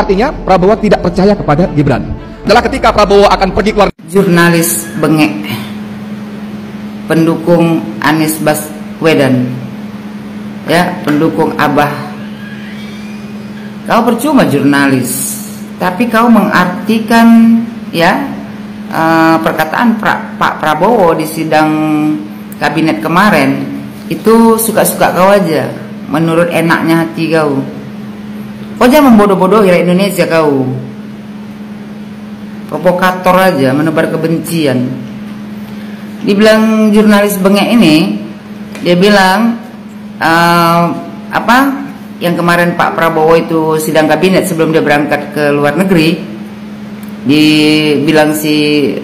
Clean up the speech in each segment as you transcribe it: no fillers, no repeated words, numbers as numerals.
Artinya Prabowo tidak percaya kepada Gibran. Adalah ketika Prabowo akan pergi keluar. Jurnalis bengek, pendukung Anies Baswedan, ya, pendukung Abah. Kau percuma jurnalis, tapi kau mengartikan, ya, perkataan Pak Prabowo di sidang kabinet kemarin itu suka-suka kau aja, menurut enaknya hati kau. Kau jangan membodoh-bodohi rakyat Indonesia kau. Provokator aja, menebar kebencian. Dibilang jurnalis bengek ini, dia bilang yang kemarin Pak Prabowo itu sidang kabinet sebelum dia berangkat ke luar negeri, dibilang si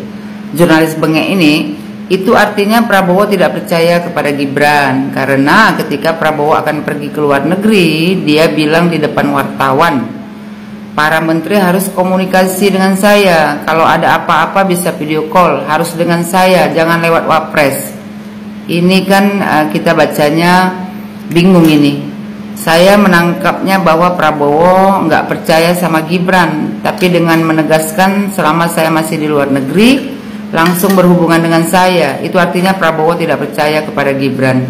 jurnalis bengek ini, itu artinya Prabowo tidak percaya kepada Gibran, karena ketika Prabowo akan pergi ke luar negeri, dia bilang di depan wartawan, para menteri harus komunikasi dengan saya, kalau ada apa-apa bisa video call, harus dengan saya, jangan lewat wapres. Ini kan kita bacanya bingung ini. Saya menangkapnya bahwa Prabowo nggak percaya sama Gibran, tapi dengan menegaskan selama saya masih di luar negeri langsung berhubungan dengan saya, itu artinya Prabowo tidak percaya kepada Gibran.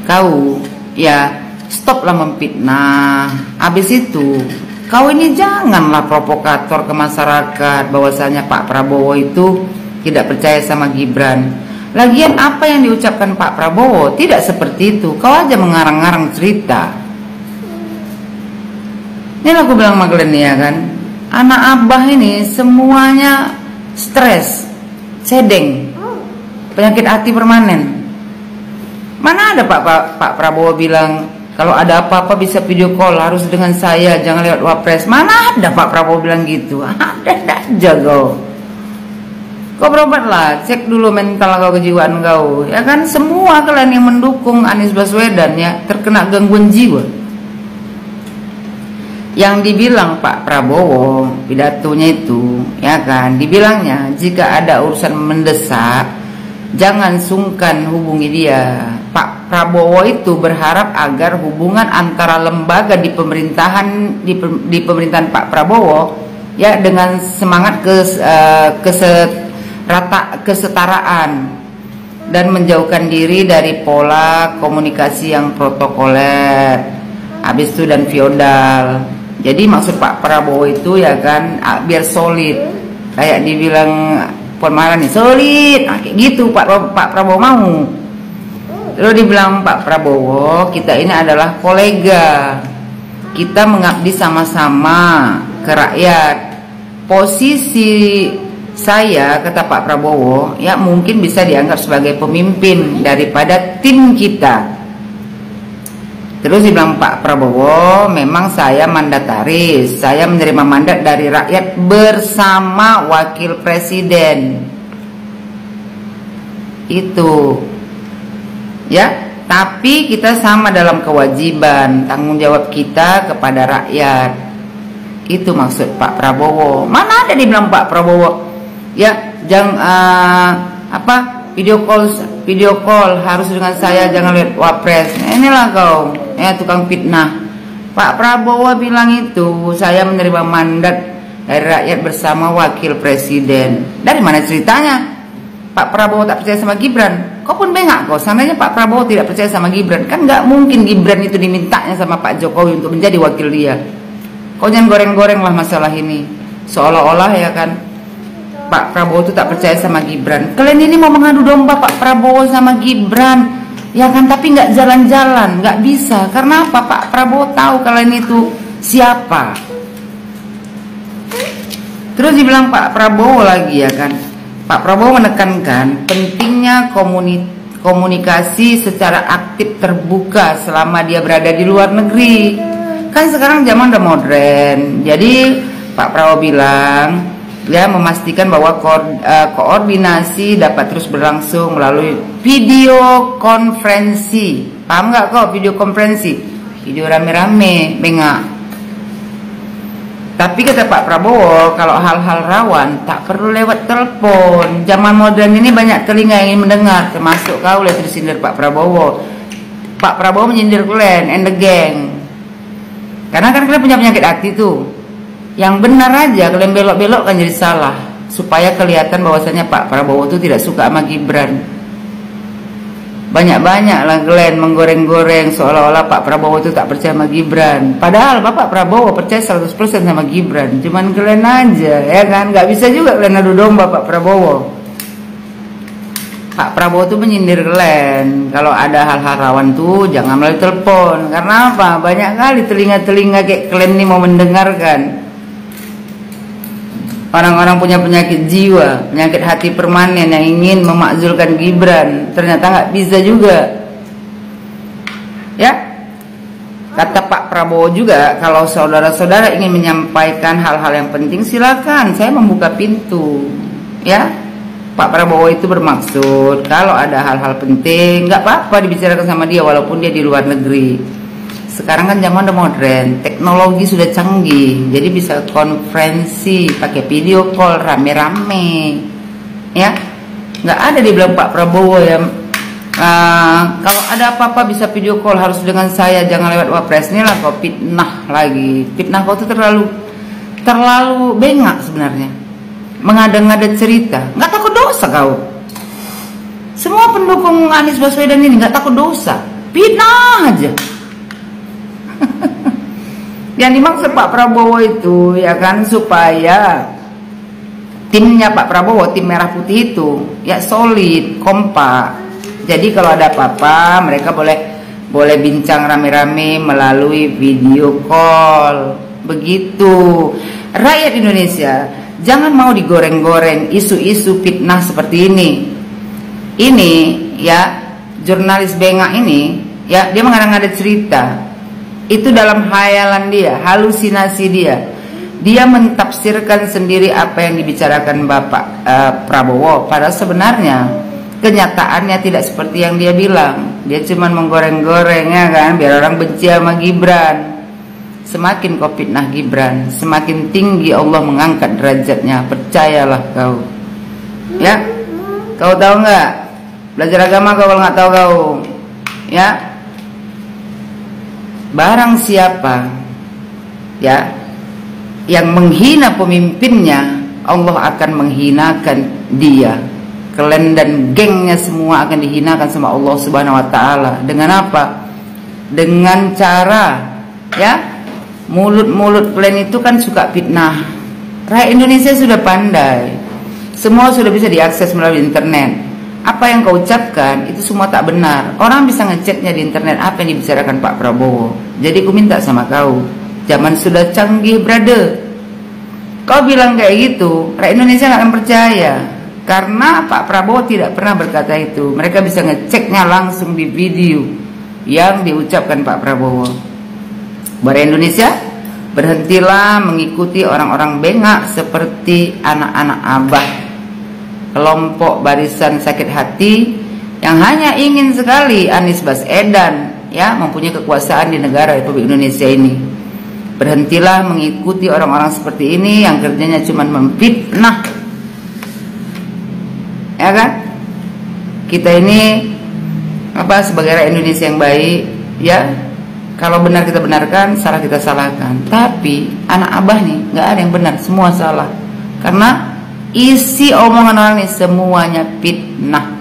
Kau, ya, stoplah memfitnah. Habis itu kau ini janganlah provokator ke masyarakat bahwasanya Pak Prabowo itu tidak percaya sama Gibran. Lagian apa yang diucapkan Pak Prabowo tidak seperti itu. Kau aja mengarang-arang cerita. Ini aku bilang Maglen ya kan, anak Abah ini semuanya stres, sedeng, penyakit hati permanen. Mana ada Pak Prabowo bilang kalau ada apa-apa bisa video call, harus dengan saya, jangan lewat wapres. Mana ada Pak Prabowo bilang gitu? Ada aja kau. Kau berobatlah, cek dulu mental kau, kejiwaan kau, ya kan? Semua kalian yang mendukung Anies Baswedan ya terkena gangguan jiwa. Yang dibilang Pak Prabowo pidatonya itu, ya kan, dibilangnya jika ada urusan mendesak jangan sungkan hubungi dia. Pak Prabowo itu berharap agar hubungan antara lembaga di pemerintahan di pemerintahan Pak Prabowo ya dengan semangat kesetaraan dan menjauhkan diri dari pola komunikasi yang protokoler, habis itu dan feodal. Jadi maksud Pak Prabowo itu ya kan biar solid, kayak dibilang Puan Maharani solid, kayak gitu Pak Prabowo mau. Lalu dibilang Pak Prabowo, kita ini adalah kolega, kita mengabdi sama-sama ke rakyat. Posisi saya, kata Pak Prabowo, ya mungkin bisa dianggap sebagai pemimpin daripada tim kita. Terus dibilang Pak Prabowo, memang saya mandataris, saya menerima mandat dari rakyat bersama wakil presiden. Itu, ya. Tapi kita sama dalam kewajiban, tanggung jawab kita kepada rakyat. Itu maksud Pak Prabowo. Mana ada dibilang Pak Prabowo, ya, jangan video call harus dengan saya, jangan lihat wapres. Inilah kau, ya, tukang fitnah. Pak Prabowo bilang itu, saya menerima mandat dari rakyat bersama wakil presiden. Dari mana ceritanya Pak Prabowo tak percaya sama Gibran? Kau pun bengak kau. Seandainya Pak Prabowo tidak percaya sama Gibran, kan nggak mungkin Gibran itu dimintanya sama Pak Jokowi untuk menjadi wakil dia. Kau jangan goreng-goreng lah masalah ini, seolah-olah ya kan Pak Prabowo itu tak percaya sama Gibran. Kalian ini mau mengadu domba Pak Prabowo sama Gibran, ya kan? Tapi nggak jalan-jalan, nggak bisa. Karena apa? Pak Prabowo tahu kalian itu siapa. Terus dibilang Pak Prabowo lagi ya kan, Pak Prabowo menekankan pentingnya komunikasi secara aktif terbuka selama dia berada di luar negeri. Kan sekarang zaman udah modern. Jadi Pak Prabowo bilang, ya, memastikan bahwa koordinasi dapat terus berlangsung melalui video konferensi. Paham nggak kok video konferensi? Video rame-rame, bengak. Tapi kata Pak Prabowo, kalau hal-hal rawan tak perlu lewat telepon. Zaman modern ini banyak telinga yang ingin mendengar, termasuk kau. Lihat tersindir Pak Prabowo. Pak Prabowo menyindir kalian and the gang. Karena kan kalian punya penyakit hati tuh. Yang benar aja kalian belok-belok kan jadi salah, supaya kelihatan bahwasanya Pak Prabowo itu tidak suka sama Gibran. Banyak-banyak lah kalian menggoreng-goreng seolah-olah Pak Prabowo itu tak percaya sama Gibran. Padahal Bapak Prabowo percaya 100% sama Gibran. Cuman kalian aja, ya kan? Gak bisa juga kalian adu domba Pak Prabowo. Pak Prabowo tuh menyindir kalian. Kalau ada hal-hal rawan tuh jangan melalui telepon. Karena apa? Banyak kali telinga-telinga kayak kalian ini mau mendengarkan. Orang-orang punya penyakit jiwa, penyakit hati permanen yang ingin memakzulkan Gibran, ternyata nggak bisa juga. Ya, kata Pak Prabowo juga, kalau saudara-saudara ingin menyampaikan hal-hal yang penting, silakan, saya membuka pintu. Ya, Pak Prabowo itu bermaksud kalau ada hal-hal penting, nggak apa-apa dibicarakan sama dia walaupun dia di luar negeri. Sekarang kan zaman udah modern, teknologi sudah canggih, jadi bisa konferensi pakai video call rame-rame, ya. Nggak ada dibilang Pak Prabowo ya, kalau ada apa-apa bisa video call, harus dengan saya, jangan lewat wapres. Ini lah kau fitnah lagi, fitnah kau tuh terlalu bengak sebenarnya, mengada-ngada cerita, nggak takut dosa kau. Semua pendukung Anies Baswedan ini nggak takut dosa, fitnah aja. Yang dimaksud Pak Prabowo itu ya kan, supaya timnya Pak Prabowo, tim merah putih itu ya solid, kompak. Jadi kalau ada apa-apa mereka boleh bincang rame-rame melalui video call. Begitu. Rakyat Indonesia jangan mau digoreng-goreng isu-isu fitnah seperti ini. Ini ya, jurnalis bengak ini ya, dia mengada-ngada cerita. Itu dalam khayalan dia, halusinasi dia. Dia mentafsirkan sendiri apa yang dibicarakan Bapak Prabowo. Padahal sebenarnya kenyataannya tidak seperti yang dia bilang. Dia cuma menggoreng-goreng ya kan, biar orang benci sama Gibran. Semakin kau fitnah Gibran, semakin tinggi Allah mengangkat derajatnya. Percayalah kau. Ya, kau tahu nggak? Belajar agama kau kalau nggak tahu kau. Ya. Barang siapa ya yang menghina pemimpinnya, Allah akan menghinakan dia. Kalian dan gengnya semua akan dihinakan sama Allah Subhanahu wa taala. Dengan apa? Dengan cara ya, mulut-mulut kalian itu kan suka fitnah. Rakyat Indonesia sudah pandai. Semua sudah bisa diakses melalui internet. Apa yang kau ucapkan itu semua tak benar. Orang bisa ngeceknya di internet apa yang dibicarakan Pak Prabowo. Jadi aku minta sama kau, zaman sudah canggih brother. Kau bilang kayak gitu, rakyat Indonesia gak akan percaya. Karena Pak Prabowo tidak pernah berkata itu. Mereka bisa ngeceknya langsung di video yang diucapkan Pak Prabowo. Buat Indonesia, berhentilah mengikuti orang-orang bengak seperti anak-anak Abah, kelompok barisan sakit hati yang hanya ingin sekali Anies Baswedan ya mempunyai kekuasaan di negara Republik Indonesia ini. Berhentilah mengikuti orang-orang seperti ini yang kerjanya cuma memfitnah. Ya kan? Kita ini apa, sebagai rakyat Indonesia yang baik ya, kalau benar kita benarkan, salah kita salahkan. Tapi anak Abah nih nggak ada yang benar, semua salah. Karena isi omongan orang ini semuanya fitnah.